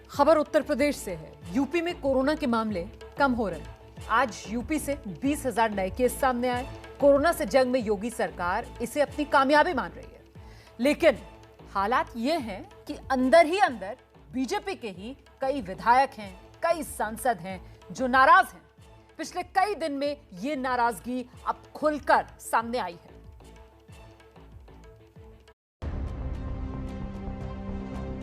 खबर उत्तर प्रदेश से है। यूपी में कोरोना के मामले कम हो रहे हैं। आज यूपी से 20,000 नए केस सामने आए। कोरोना से जंग में योगी सरकार इसे अपनी कामयाबी मान रही है, लेकिन हालात ये हैं कि अंदर ही अंदर बीजेपी के ही कई विधायक हैं, कई सांसद हैं जो नाराज हैं। पिछले कई दिन में ये नाराजगी अब खुलकर सामने आई है।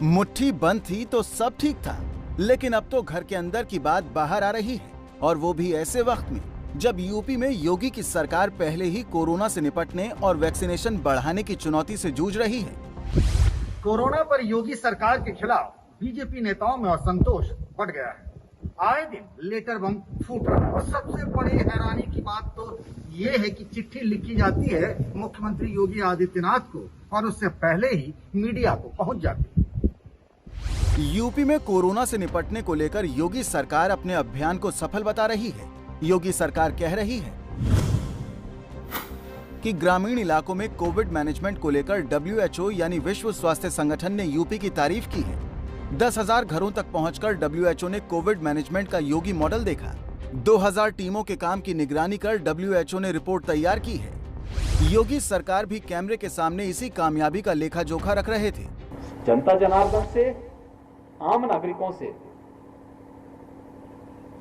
मुट्ठी बंद थी तो सब ठीक था, लेकिन अब तो घर के अंदर की बात बाहर आ रही है, और वो भी ऐसे वक्त में जब यूपी में योगी की सरकार पहले ही कोरोना से निपटने और वैक्सीनेशन बढ़ाने की चुनौती से जूझ रही है। कोरोना पर योगी सरकार के खिलाफ बीजेपी नेताओं में असंतोष बढ़ गया है। आए दिन लेटर बम फूट रहा है, और सबसे बड़ी हैरानी की बात तो ये है कि चिट्ठी लिखी जाती है मुख्यमंत्री योगी आदित्यनाथ को, और उससे पहले ही मीडिया को पहुंच जाती है। यूपी में कोरोना से निपटने को लेकर योगी सरकार अपने अभियान को सफल बता रही है। योगी सरकार कह रही है कि ग्रामीण इलाकों में कोविड मैनेजमेंट को लेकर WHO यानी विश्व स्वास्थ्य संगठन ने यूपी की तारीफ की है। 10,000 घरों तक पहुंचकर WHO ने कोविड मैनेजमेंट का योगी मॉडल देखा। 2,000 टीमों के काम की निगरानी कर WHO ने रिपोर्ट तैयार की है। योगी सरकार भी कैमरे के सामने इसी कामयाबी का लेखा जोखा रख रहे थे। जनता जनार्दन से, आम नागरिकों से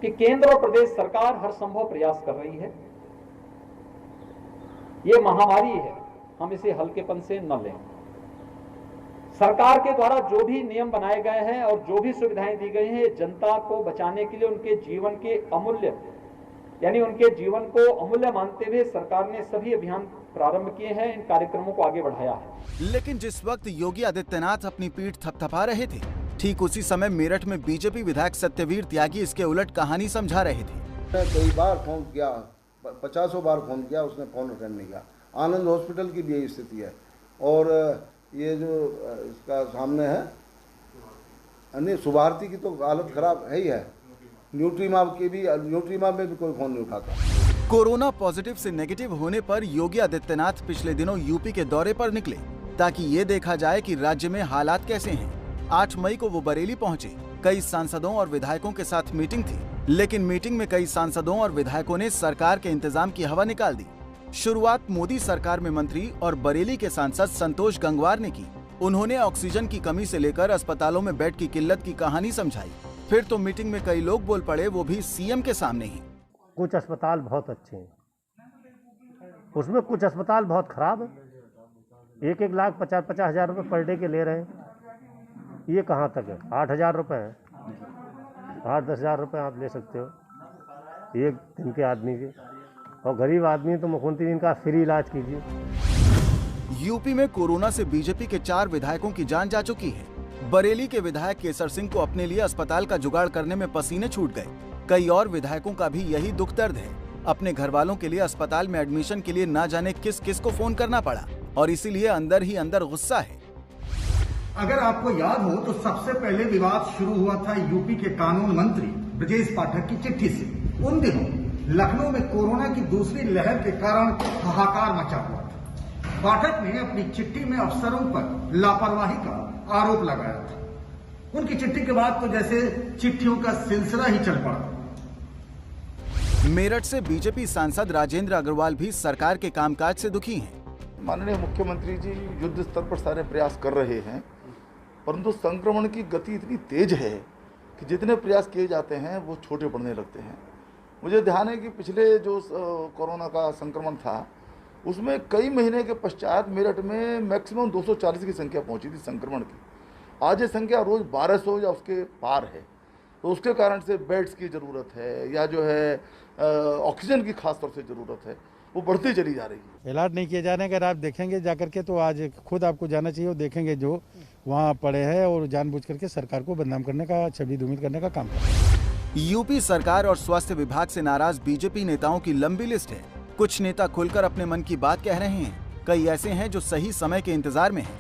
कि केंद्र और प्रदेश सरकार हर संभव प्रयास कर रही है। ये महामारी है, हम इसे हल्केपन से न लें। सरकार के द्वारा जो भी नियम बनाए गए हैं और जो भी सुविधाएं दी गई हैं, जनता को बचाने के लिए उनके जीवन के अमूल्य यानी उनके जीवन को अमूल्य मानते हुए सरकार ने सभी अभियान प्रारंभ किए हैं, इन कार्यक्रमों को आगे बढ़ाया है। लेकिन जिस वक्त योगी आदित्यनाथ अपनी पीठ थपथपा रहे थे, ठीक उसी समय मेरठ में बीजेपी विधायक सत्यवीर त्यागी इसके उलट कहानी समझा रहे थे। कई बार फोन किया, 50 बार फोन किया, उसने फोन अटेंड नहीं किया। आनंद हॉस्पिटल की भी यही स्थिति है, और ये जो इसका सामने है अन्य सुभारती की तो हालत खराब है ही है। न्यूट्रीमाब में भी कोई फोन नहीं उठाता। कोरोना पॉजिटिव से नेगेटिव होने पर योगी आदित्यनाथ पिछले दिनों यूपी के दौरे पर निकले, ताकि ये देखा जाए कि राज्य में हालात कैसे हैं। 8 मई को वो बरेली पहुंचे। कई सांसदों और विधायकों के साथ मीटिंग थी, लेकिन मीटिंग में कई सांसदों और विधायकों ने सरकार के इंतजाम की हवा निकाल दी। शुरुआत मोदी सरकार में मंत्री और बरेली के सांसद संतोष गंगवार ने की। उन्होंने ऑक्सीजन की कमी से लेकर अस्पतालों में बेड की किल्लत की कहानी समझाई। फिर तो मीटिंग में कई लोग बोल पड़े, वो भी सीएम के सामने ही। कुछ अस्पताल बहुत अच्छे हैं, उसमें कुछ अस्पताल बहुत खराब है। 1-1 लाख 50-50 हजार रुपये पर डे के ले रहे हैं। ये कहाँ तक है? 8,000 रुपये है, 8-10 हजार रुपये आप ले सकते हो एक दिन के आदमी के, और गरीब आदमी तो मुख्यमंत्री इनका फ्री इलाज कीजिए। यूपी में कोरोना से बीजेपी के 4 विधायकों की जान जा चुकी है। बरेली के विधायक केसर सिंह को अपने लिए अस्पताल का जुगाड़ करने में पसीने छूट गए। कई और विधायकों का भी यही दुख दर्द है। अपने घर वालों के लिए अस्पताल में एडमिशन के लिए ना जाने किस किस को फोन करना पड़ा, और इसीलिए अंदर ही अंदर गुस्सा है। अगर आपको याद हो तो सबसे पहले विवाद शुरू हुआ था यूपी के कानून मंत्री ब्रजेश पाठक की चिट्ठी से। उन दिनों लखनऊ में कोरोना की दूसरी लहर के कारण हाहाकार मचा हुआ था। पाठक ने अपनी चिट्ठी में अफसरों पर लापरवाही का आरोप लगाया था। उनकी चिट्ठी के बाद तो जैसे चिट्ठियों का सिलसिला ही चल पड़ा। मेरठ से बीजेपी सांसद राजेंद्र अग्रवाल भी सरकार के कामकाज से दुखी हैं। माननीय मुख्यमंत्री जी युद्ध स्तर पर सारे प्रयास कर रहे हैं, परंतु संक्रमण की गति इतनी तेज है कि जितने प्रयास किए जाते हैं वो छोटे पड़ने लगते हैं। मुझे ध्यान है कि पिछले जो कोरोना का संक्रमण था, उसमें कई महीने के पश्चात मेरठ में मैक्सिमम 240 की संख्या पहुंची थी संक्रमण की। आज ये संख्या रोज 1200 या उसके पार है। तो उसके कारण से बेड्स की ज़रूरत है, या जो है ऑक्सीजन की खास तौर से ज़रूरत है, वो बढ़ती चली जा रही है। इलाज नहीं किए जा रहे हैं। अगर आप देखेंगे जाकर के तो आज खुद आपको जाना चाहिए और देखेंगे जो वहाँ पड़े हैं, और जानबूझ करके सरकार को बदनाम करने का, छवि धूमित करने का काम कर रहे हैं। यूपी सरकार और स्वास्थ्य विभाग से नाराज बीजेपी नेताओं की लंबी लिस्ट है। कुछ नेता खुलकर अपने मन की बात कह रहे हैं, कई ऐसे हैं जो सही समय के इंतजार में हैं।